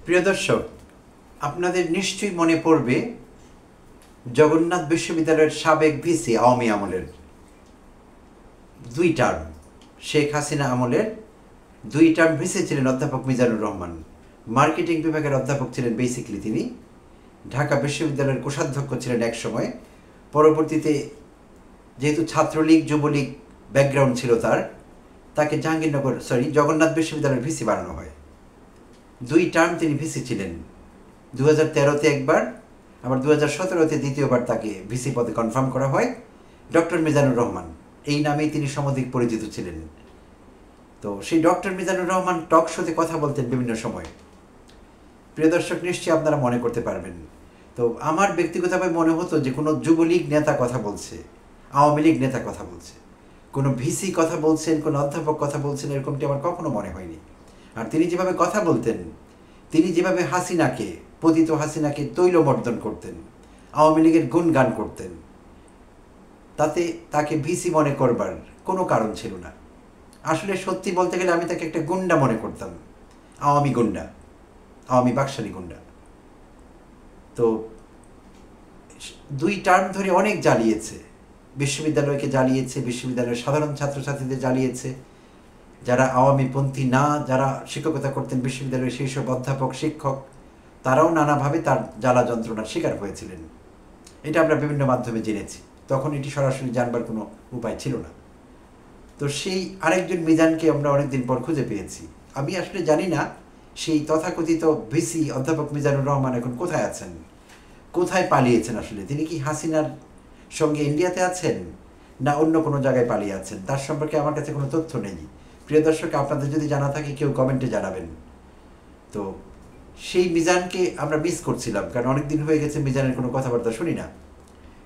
প্রিয় দর্শক, আপনাদের নিশ্চয়ই মনে পড়বে জগন্নাথ বিশ্ববিদ্যালয়ের সাবেক ভিসি আওয়ামী আমলের 2 টার্ম, শেখ হাসিনা আমলের 2 টার্ম ভিসি ছিলেন অধ্যাপক মিজানুর রহমান। মার্কেটিং বিভাগের অধ্যাপক ছিলেন বেসিক্যালি তিনি। ঢাকা বিশ্ববিদ্যালয়ের কোষাধ্যক্ষ ছিলেন এক সময়। পরবর্তীতে যেহেতু ছাত্রলীগ যুবলীগ ব্যাকগ্রাউন্ড ছিল তাকে জগন্নাথ বিশ্ববিদ্যালয়ের ভিসি বানানো হয়। 2 টার্ম তিনি ভিসি ছিলেন। 2013-তে একবার, আবার 2017-তে দ্বিতীয়বার তাকে ভিসি পদে কনফার্ম করা হয়। ডক্টর মিজানুর রহমান এই নামেই তিনি সমধিক পরিচিত ছিলেন। তো সেই ডক্টর মিজানুর রহমান টক শোতে কথা বলতেন বিভিন্ন সময়। প্রিয় দর্শক, নিশ্চয়ই আপনারা মনে করতে পারবেন। তো আমার ব্যক্তিগতভাবে মনে হতো যে কোনো যুবলীগ নেতা কথা বলছে, আওয়ামী লীগ নেতা কথা বলছে, কোনো ভিসি কথা বলছেন, কোনো অধ্যাপক কথা বলছেন, এরকমটি আমার কখনো মনে হয়নি। আর তিনি যেভাবে কথা বলতেন, তিনি যেভাবে পতিত হাসিনাকে তৈলমর্দন করতেন, আওয়ামী লীগের গুণগান করতেন, তাতে তাকে ভিসি মনে করবার কোনো কারণ ছিল না। আসলে সত্যি বলতে গেলে আমি তাকে একটা গুন্ডা মনে করতাম, আওয়ামী গুন্ডা, আওয়ামী বাকশালী গুন্ডা। তো 2 টার্ম ধরে অনেক জ্বালিয়েছে, বিশ্ববিদ্যালয়কে জ্বালিয়েছে, বিশ্ববিদ্যালয়ের সাধারণ ছাত্রছাত্রীদের জ্বালিয়েছে, যারা আওয়ামীপন্থী না, যারা শিক্ষকতা করতেন বিশ্ববিদ্যালয়ের সেই সব অধ্যাপক শিক্ষক, তারাও নানাভাবে তার জ্বালা যন্ত্রণার শিকার হয়েছিলেন। এটা আমরা বিভিন্ন মাধ্যমে জেনেছি, তখন এটি সরাসরি জানবার কোনো উপায় ছিল না। তো সেই আরেকজন মিজানকে আমরা অনেকদিন পর খুঁজে পেয়েছি। আমি আসলে জানি না সেই তথাকথিত ভিসি অধ্যাপক মিজানুর রহমান এখন কোথায় আছেন, কোথায় পালিয়েছেন। আসলে তিনি কি হাসিনার সঙ্গে ইন্ডিয়াতে আছেন, না অন্য কোনো জায়গায় পালিয়ে আছেন, তার সম্পর্কে আমার কাছে কোনো তথ্য নেই। প্রিয় দর্শক, আপনাদের যদি জানা থাকে কেউ কমেন্টে জানাবেন। তো সেই মিজানকে আমরা মিস করছিলাম, কারণ অনেকদিন হয়ে গেছে মিজানের কোনো কথাবার্তা শুনি না।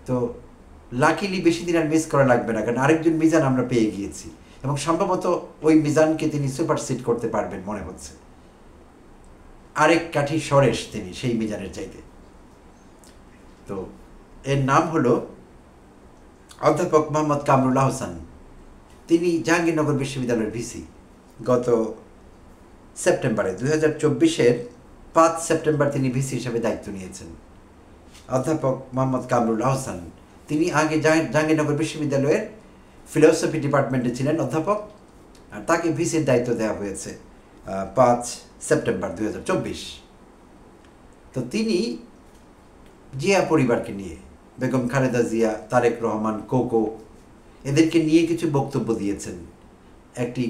তো লাকিলি বেশি দিন আর মিস করা লাগবে না, কারণ আরেকজন মিজান আমরা পেয়ে গিয়েছি, এবং সম্ভবত ওই মিজানকে তিনি সুপারসিড করতে পারবেন মনে হচ্ছে। আরেক কাঠি সরেশ তিনি সেই মিজানের চাইতে। তো এর নাম হলো অধ্যাপক মোহাম্মদ কামরুল আহসান। তিনি জাহাঙ্গীরনগর বিশ্ববিদ্যালয়ের ভিসি। গত সেপ্টেম্বরে 2024-এর 5 সেপ্টেম্বর তিনি ভিসি হিসেবে দায়িত্ব নিয়েছেন। অধ্যাপক মোহাম্মদ কামরুল আহসান তিনি আগে জাহাঙ্গীরনগর বিশ্ববিদ্যালয়ের ফিলোসফি ডিপার্টমেন্টে ছিলেন অধ্যাপক, আর তাকে ভিসির দায়িত্ব দেওয়া হয়েছে 5 সেপ্টেম্বর 2024। তো তিনি জিয়া পরিবারকে নিয়ে, বেগম খালেদা জিয়া, তারেক রহমান, কোকো, এদেরকে নিয়ে কিছু বক্তব্য দিয়েছেন। একটি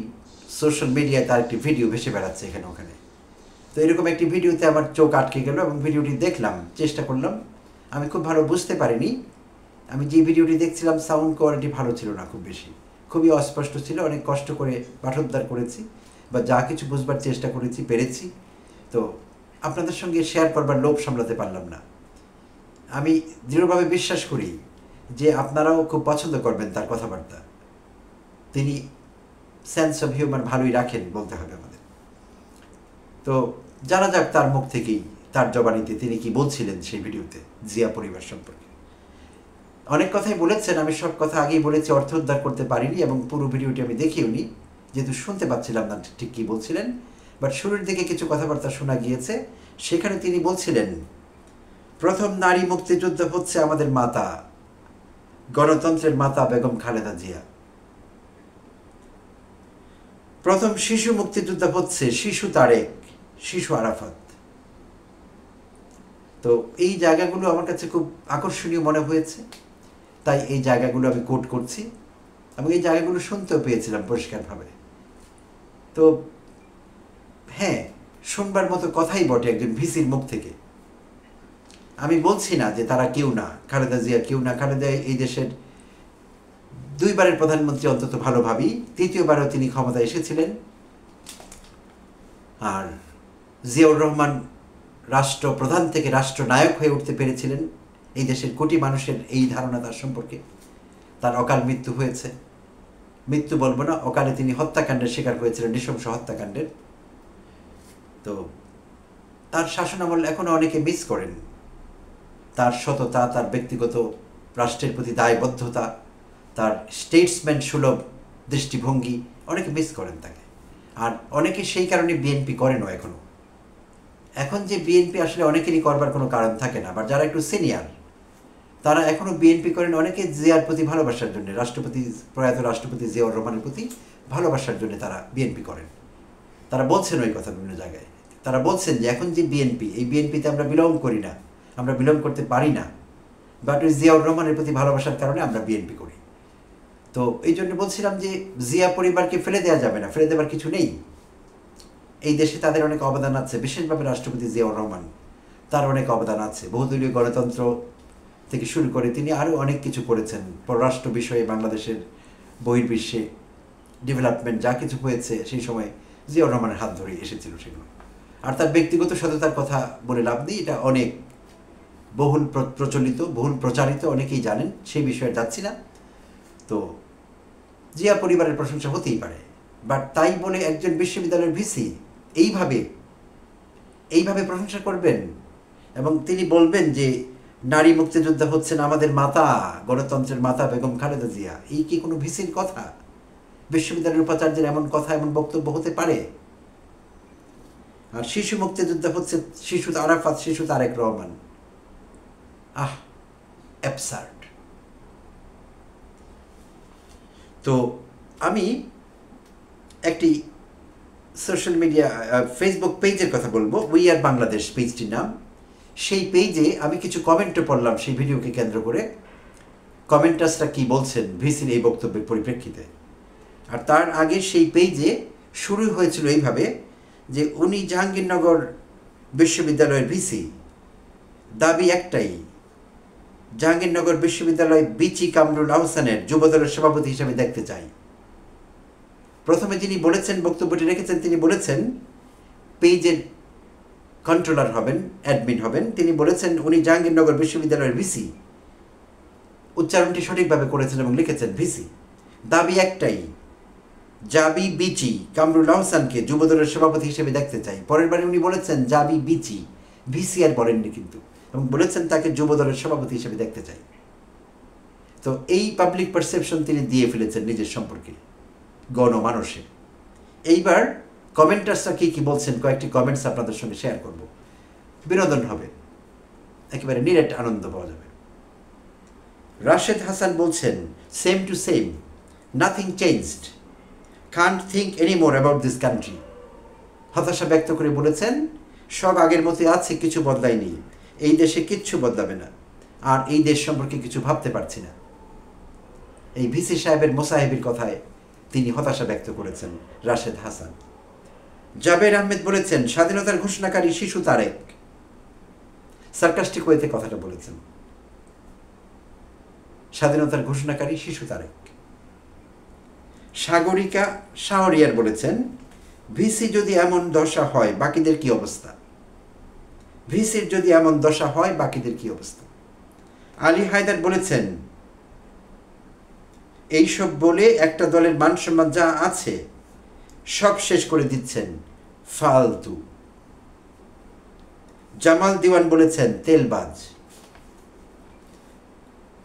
সোশ্যাল মিডিয়ায় তার একটি ভিডিও ভেসে বেড়াচ্ছে এখানে ওখানে। তো এরকম একটি ভিডিওতে আমার চোখ আটকে গেল, এবং ভিডিওটি দেখলাম, চেষ্টা করলাম। আমি খুব ভালো বুঝতে পারিনি। আমি যে ভিডিওটি দেখছিলাম সাউন্ড কোয়ালিটি ভালো ছিল না, খুব বেশি, খুবই অস্পষ্ট ছিল। অনেক কষ্ট করে পাঠোদ্ধার করেছি, বা যা কিছু বুঝবার চেষ্টা পেরেছি। তো আপনাদের সঙ্গে শেয়ার করবার লোভ সামলাতে পারলাম না। আমি দৃঢ়ভাবে বিশ্বাস করি যে আপনারাও খুব পছন্দ করবেন তার কথাবার্তা। তিনি সেন্স অফ হিউমার ভালোই রাখেন বলতে হবে আমাদের। তো জানা যাক তার মুখ থেকেই, তার জবানিতে তিনি কি বলছিলেন সেই ভিডিওতে জিয়া পরিবার সম্পর্কে। অনেক কথাই বলেছেন, আমি সব কথা আগেই বলেছি, অর্থ উদ্ধার করতে পারিনি, এবং পুরো ভিডিওটি আমি দেখিওনি, যেহেতু শুনতে পাচ্ছিলাম না ঠিক কী বলছিলেন। বাট শুরুর দিকে কিছু কথাবার্তা শোনা গিয়েছে। সেখানে তিনি বলছিলেন, প্রথম নারী মুক্তিযুদ্ধ হচ্ছে আমাদের মাতা, গণতন্ত্রের মাতা বেগম খালেদা জিয়া। প্রথম শিশু মুক্তিযুদ্ধ হচ্ছে শিশু তারেক, শিশু আরাফাত। তো এই জায়গাগুলো আমার কাছে খুব আকর্ষণীয় মনে হয়েছে, তাই এই জায়গাগুলো আমি কোট করছি, এবং এই জায়গাগুলো শুনতেও পেয়েছিলাম পরিষ্কারভাবে। তো হ্যাঁ, শুনবার মতো কথাই বটে একজন ভিসির মুখ থেকে। আমি বলছি না যে তারা কেউ না, খালেদা জিয়া কেউ না। খালেদা এই দেশের 2 বারের প্রধানমন্ত্রী অন্তত ভালো ভাবি, 3য়বারও তিনি ক্ষমতায় এসেছিলেন। আর জিয়াউর রহমান রাষ্ট্রপ্রধান থেকে রাষ্ট্রনায়ক হয়ে উঠতে পেরেছিলেন। এই দেশের কোটি মানুষের এই ধারণা তার সম্পর্কে। তার অকাল মৃত্যু হয়েছে, মৃত্যু বলবো না, অকালে তিনি হত্যাকাণ্ডের শিকার হয়েছিলেন, নৃশংস হত্যাকাণ্ডের। তো তার শাসনামল এখনও অনেকে মিস করেন। তার সততা, তার ব্যক্তিগত রাষ্ট্রের প্রতি দায়বদ্ধতা, তার স্টেটসম্যান সুলভ দৃষ্টিভঙ্গি অনেকে মিস করেন তাকে। আর অনেকে সেই কারণে বিএনপি করেনও এখনও। এখন যে বিএনপি আসলে অনেকেরই করবার কোনো কারণ থাকে না, বাট যারা একটু সিনিয়র তারা এখনও বিএনপি করেন অনেকে জিয়ার প্রতি ভালোবাসার জন্য, প্রয়াত রাষ্ট্রপতি জিয়াউর রহমানের প্রতি ভালোবাসার জন্য তারা বিএনপি করেন। তারা বলছেন ওই কথা বিভিন্ন জায়গায়, তারা বলছেন যে এখন যে বিএনপি, এই বিএনপিতে আমরা বিলং করি না, আমরা বিলং করতে পারি না, বাট ওই জিয়াউর রহমানের প্রতি ভালোবাসার কারণে আমরা বিএনপি করি। তো এই জন্য বলছিলাম যে জিয়া পরিবারকে ফেলে দেওয়া যাবে না, ফেলে দেওয়ার কিছু নেই। এই দেশে তাদের অনেক অবদান আছে, বিশেষভাবে রাষ্ট্রপতি জিয়াউর রহমান, তার অনেক অবদান আছে। বহুদলীয় গণতন্ত্র থেকে শুরু করে তিনি আরও অনেক কিছু করেছেন। পররাষ্ট্র বিষয়ে বাংলাদেশের বহির্বিশ্বে ডেভেলপমেন্ট যা কিছু হয়েছে সেই সময় জিয়াউর রহমানের হাত ধরেই এসেছিল সেগুলো। আর তার ব্যক্তিগত সততার কথা বলে লাভ নেই, এটা অনেক বহুল প্রচলিত, বহুল প্রচারিত, অনেকেই জানেন, সেই বিষয়ে যাচ্ছি না। তো জিয়া পরিবারের প্রশংসা হতেই পারে, বাট তাই বলে একজন বিশ্ববিদ্যালয়ের ভিসি এইভাবে প্রশংসা করবেন এবং তিনি বলবেন যে নারী মুক্তিযোদ্ধা হচ্ছেন আমাদের মাতা, গণতন্ত্রের মাতা বেগম খালেদা জিয়া? এই কি কোনো ভিসির কথা? বিশ্ববিদ্যালয়ের উপাচার্যের এমন কথা, এমন বক্তব্য হতে পারে? আর শিশু মুক্তিযোদ্ধা হচ্ছে শিশু আরাফাত, শিশু তারেক রহমান। অ্যাবসার্ড। তো আমি একটি সোশ্যাল মিডিয়া ফেসবুক পেজের কথা বলবো, উই আর বাংলাদেশ পেজটির নাম। সেই পেজে আমি কিছু কমেন্টও পড়লাম সেই ভিডিওকে কেন্দ্র করে। কমেন্টার্সরা কি বলছেন ভিসির এই বক্তব্যের পরিপ্রেক্ষিতে। আর তার আগে সেই পেজে শুরু হয়েছিল এইভাবে যে উনি জাহাঙ্গীরনগর বিশ্ববিদ্যালয়ের ভিসি, দাবি একটাই, জাহাঙ্গীরনগর বিশ্ববিদ্যালয় বিচি কামরুল আহসানের যুবদলের সভাপতি হিসেবে দেখতে চাই। প্রথমে যিনি বলেছেন, বক্তব্যটি রেখেছেন, তিনি বলেছেন পেজের কন্ট্রোলার হবেন, অ্যাডমিন হবেন, তিনি বলেছেন উনি জাহাঙ্গীরনগর বিশ্ববিদ্যালয়ের ভিসি। উচ্চারণটি সঠিকভাবে করেছেন এবং লিখেছেন ভিসি। দাবি একটাই, জাবি বিচি কামরুল আহসানকে যুবদলের সভাপতি হিসেবে দেখতে চাই। পরের বারে উনি বলেছেন জাবি বিচি, ভিসি আর বলেননি কিন্তু, এবং বলেছেন তাকে যুবদলের সভাপতি হিসেবে দেখতে চাই। তো এই পাবলিক পারসেপশন তিনি দিয়ে ফেলেছেন নিজের সম্পর্কে গণমানসে। এইবার কমেন্টার্সরা কি বলছেন, কয়েকটি কমেন্টস আপনাদের সঙ্গে শেয়ার করব, বিনোদন হবে, একেবারে নিরেট আনন্দ পাওয়া যাবে। রাশেদ হাসান বলছেন same to same, nothing changed, Kant think any more about this country. হতাশা ব্যক্ত করে বলেছেন সব আগের মতোই আছে, কিছু বদলায়নি, এই দেশে কিচ্ছু বদলাবে না, আর এই দেশ সম্পর্কে কিছু ভাবতে পারছি না। এই ভিসি সাহেবের মোসাহেবের কথায় তিনি হতাশা ব্যক্ত করেছেন রাশেদ হাসান। জাবের আহমেদ বলেছেন স্বাধীনতার ঘোষণাকারী শিশু তারেক, সার্কাস্টিক ওয়েতে কথাটা বলেছেন, স্বাধীনতার ঘোষণাকারী শিশু তারেক। সাগরিকা শাহরিয়ার বলেছেন ভিসি যদি এমন দশা হয় বাকিদের কি অবস্থা, ভিসির যদি এমন দশা হয় বাকিদের কি অবস্থা। আলী হায়দার বলেছেন এইসব বলে একটা দলের মান সম্মান যা আছে সব শেষ করে দিচ্ছেন, ফালতু। জামাল দিওয়ান বলেছেন তেলবাজ।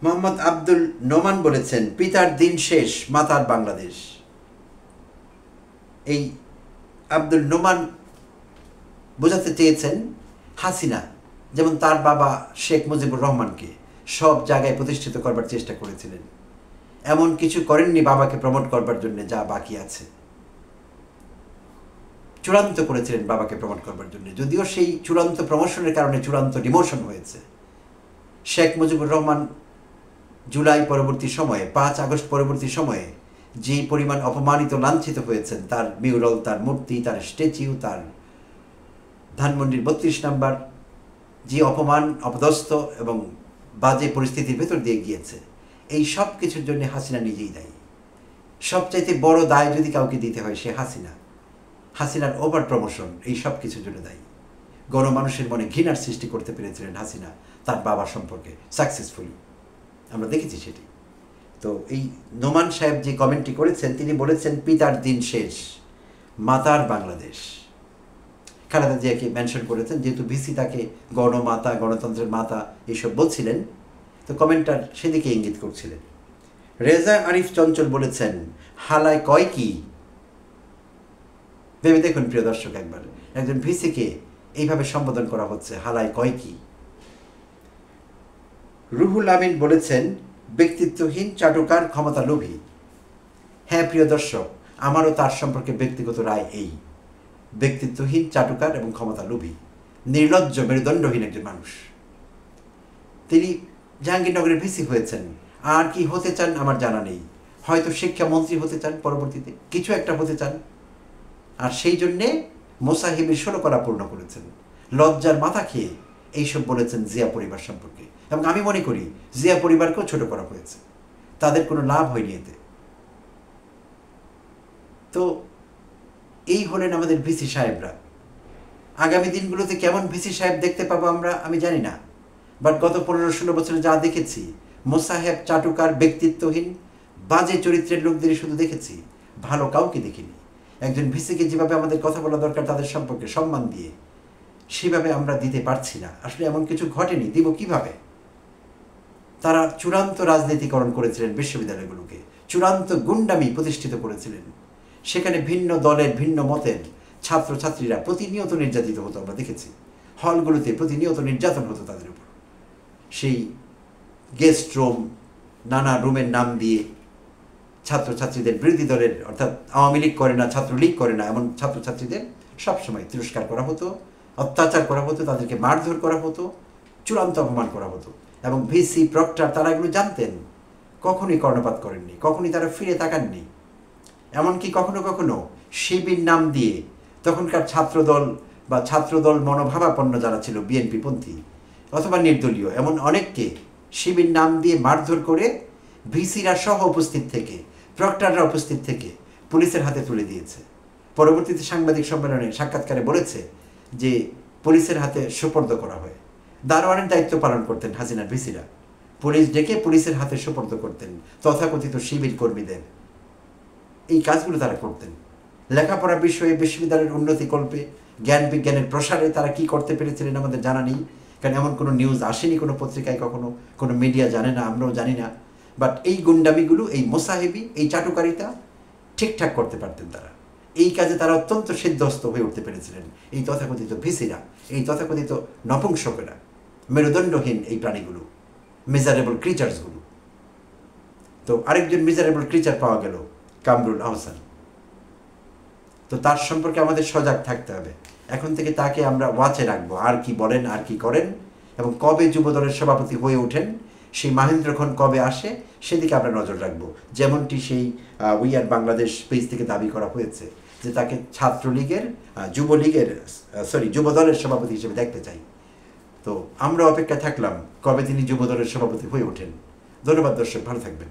মোহাম্মদ আব্দুল নোমান বলেছেন পিতার দিন শেষ, মাতার বাংলাদেশ। এই আব্দুল নোমান বোঝাতে চেয়েছেন হাসিনা যেমন তার বাবা শেখ মুজিবুর রহমানকে সব জায়গায় প্রতিষ্ঠিত করবার চেষ্টা করেছিলেন, এমন কিছু করেননি বাবাকে প্রমোট করবার জন্য যা বাকি আছে। চূড়ান্ত করেছিলেন বাবাকে প্রমোট করবার জন্য, যদিও সেই চূড়ান্ত প্রমোশনের কারণে চূড়ান্ত ডিমোশন হয়েছে। শেখ মুজিবুর রহমান জুলাই পরবর্তী সময়ে, 5 আগস্ট পরবর্তী সময়ে যে পরিমাণ অপমানিত লাঞ্ছিত হয়েছেন, তার মিউরাল, তার মূর্তি, তার স্ট্যাচিউ, তার ধানমন্ডির 32 নম্বর যে অপমান, অপদস্থ এবং বাজে পরিস্থিতির ভেতর দিয়ে গিয়েছে, এই সব কিছুর জন্য হাসিনা নিজেই দায়ী। সবচাইতে বড় দায় যদি কাউকে দিতে হয় সে হাসিনা। হাসিনার ওভার প্রমোশন এই সব কিছুর জন্য দায়ী। গণমানুষের মনে ঘৃণার সৃষ্টি করতে পেরেছিলেন হাসিনা তার বাবা সম্পর্কে সাকসেসফুলি, আমরা দেখেছি সেটি। তো এই নোমান সাহেব যে কমেন্টটি করেছেন, তিনি বলেছেন পিতার দিন শেষ, মাতার বাংলাদেশ। খালেদা জিয়াকে মেনশন করেছেন, যেহেতু ভিসি তাকে গণমাতা, গণতন্ত্রের মাতা এইসব বলছিলেন, তো কমেন্টার সেদিকে ইঙ্গিত করছিলেন। রেজা আরিফ চঞ্চল বলেছেন হালায় কয় কি। ভেবে দেখুন প্রিয় দর্শক, একবার একজন ভিসিকে এইভাবে সম্বোধন করা হচ্ছে, হালায় কয় কি। রুহুল আমিন বলেছেন ব্যক্তিত্বহীন, চাটুকার, ক্ষমতা লোভী। হ্যাঁ প্রিয় দর্শক, আমারও তার সম্পর্কে ব্যক্তিগত রায় এই, ব্যক্তিত্বহীন, চাটুকার এবং ক্ষমতা লোভী, নির্লজ্জ, মেরুদণ্ডহীন একজন মানুষ। তিনি জাহাঙ্গীরনগরের ভিসি হয়েছেন, আর কি হতে চান আমার জানা নেই, হয়তো শিক্ষামন্ত্রী হতে চান, পরবর্তীতে কিছু একটা হতে চান, আর সেই জন্যে মোসাহিবির 16 কলা পূর্ণ করেছেন। লজ্জার মাথা খেয়ে এইসব বলেছেন জিয়া পরিবার সম্পর্কে, এবং আমি মনে করি জিয়া পরিবারকেও ছোট করা হয়েছে, তাদের কোনো লাভ হয়নি এতে। তো এই হলেন আমাদের ভিসি সাহেবরা। আগামী দিনগুলোতে কেমন ভিসি সাহেব দেখতে পাবো আমরা আমি জানি না, বাট গত 15-16 বছরে যা দেখেছি, মোসাহেব, চাটুকার, ব্যক্তিত্বহীন, বাজে চরিত্রের লোকদেরই শুধু দেখেছি, ভালো কাউকে দেখিনি। একজন ভিসিকে যেভাবে আমাদের কথা বলা দরকার তাদের সম্পর্কে সম্মান দিয়ে, সেভাবে আমরা দিতে পারছি না। আসলে এমন কিছু ঘটেনি, দিব কিভাবে? তারা চূড়ান্ত রাজনীতিকরণ করেছিলেন বিশ্ববিদ্যালয়গুলোকে, চূড়ান্ত গুন্ডামি প্রতিষ্ঠিত করেছিলেন। সেখানে ভিন্ন দলের, ভিন্ন মতের ছাত্রছাত্রীরা প্রতিনিয়ত নির্যাতিত হতো, আমরা দেখেছি। হলগুলোতে প্রতিনিয়ত নির্যাতন হতো তাদের উপর। সেই গেস্ট রুম, নানা রুমের নাম দিয়ে ছাত্রছাত্রীদের, বিরোধী দলের, অর্থাৎ আওয়ামী লীগ করে না, ছাত্রলীগ করে না এমন ছাত্রছাত্রীদের সবসময় তিরস্কার করা হতো, অত্যাচার করা হতো, তাদেরকে মারধর করা হতো, চূড়ান্ত অপমান করা হতো। এবং ভিসি, প্রক্টর তারা এগুলো জানতেন, কখনোই কর্ণপাত করেননি, কখনোই তারা ফিরে তাকাননি। এমনকি কখনো কখনো শিবির নাম দিয়ে তখনকার ছাত্রদল বা ছাত্রদল মনোভাবাপন্ন যারা ছিল, বিএনপি পন্থী অথবা নির্দলীয়, এমন অনেককে শিবির নাম দিয়ে মারধর করে ভিসিরা সহ উপস্থিত থেকে, প্রক্টররা উপস্থিত থেকে পুলিশের হাতে তুলে দিয়েছে। পরবর্তীতে সাংবাদিক সম্মেলনে সাক্ষাৎকারে বলেছে যে পুলিশের হাতে সুপর্দ করা হয়। দারোয়ানের দায়িত্ব পালন করতেন হাসিনার ভিসিরা, পুলিশ ডেকে পুলিশের হাতে সুপর্দ করতেন তথাকথিত শিবির কর্মীদের। এই কাজগুলো তারা করতেন। লেখাপড়ার বিষয়ে, বিশ্ববিদ্যালয়ের উন্নতিকল্পে, জ্ঞান বিজ্ঞানের প্রসারে তারা কি করতে পেরেছিলেন আমাদের জানা নেই, কারণ এমন কোনো নিউজ আসেনি কোনো পত্রিকায়, কখনো কোনো মিডিয়া জানে না, আমরাও জানি না। বাট এই গুন্ডামিগুলো, এই মোসাহেবি, এই চাটুকারিতা ঠিকঠাক করতে পারতেন তারা। এই কাজে তারা অত্যন্ত সিদ্ধস্ত হয়ে উঠতে পেরেছিলেন, এই তথাকথিত ভিসিরা, এই তথাকথিত নপুংসকেরা, মেরুদণ্ডহীন এই প্রাণীগুলো, মিজারেবল ক্রিচার্সগুলো। তো আরেকজন মিজারেবল ক্রিচার পাওয়া গেল, কামরুল আহসান। তো তার সম্পর্কে আমাদের সজাগ থাকতে হবে। এখন থেকে তাকে আমরা ওয়াচে রাখবো, আর কি বলেন, আর কি করেন, এবং কবে যুবদলের সভাপতি হয়ে ওঠেন, সেই মাহেন্দ্রক্ষণ কবে আসে, সেদিকে আমরা নজর রাখবো। যেমনটি সেই উই আর বাংলাদেশ পেজ থেকে দাবি করা হয়েছে যে তাকে ছাত্রলীগের, যুবদলের সভাপতি হিসেবে দেখতে চাই। তো আমরা অপেক্ষা থাকলাম কবে তিনি যুবদলের সভাপতি হয়ে ওঠেন। ধন্যবাদ দর্শক, ভালো থাকবেন।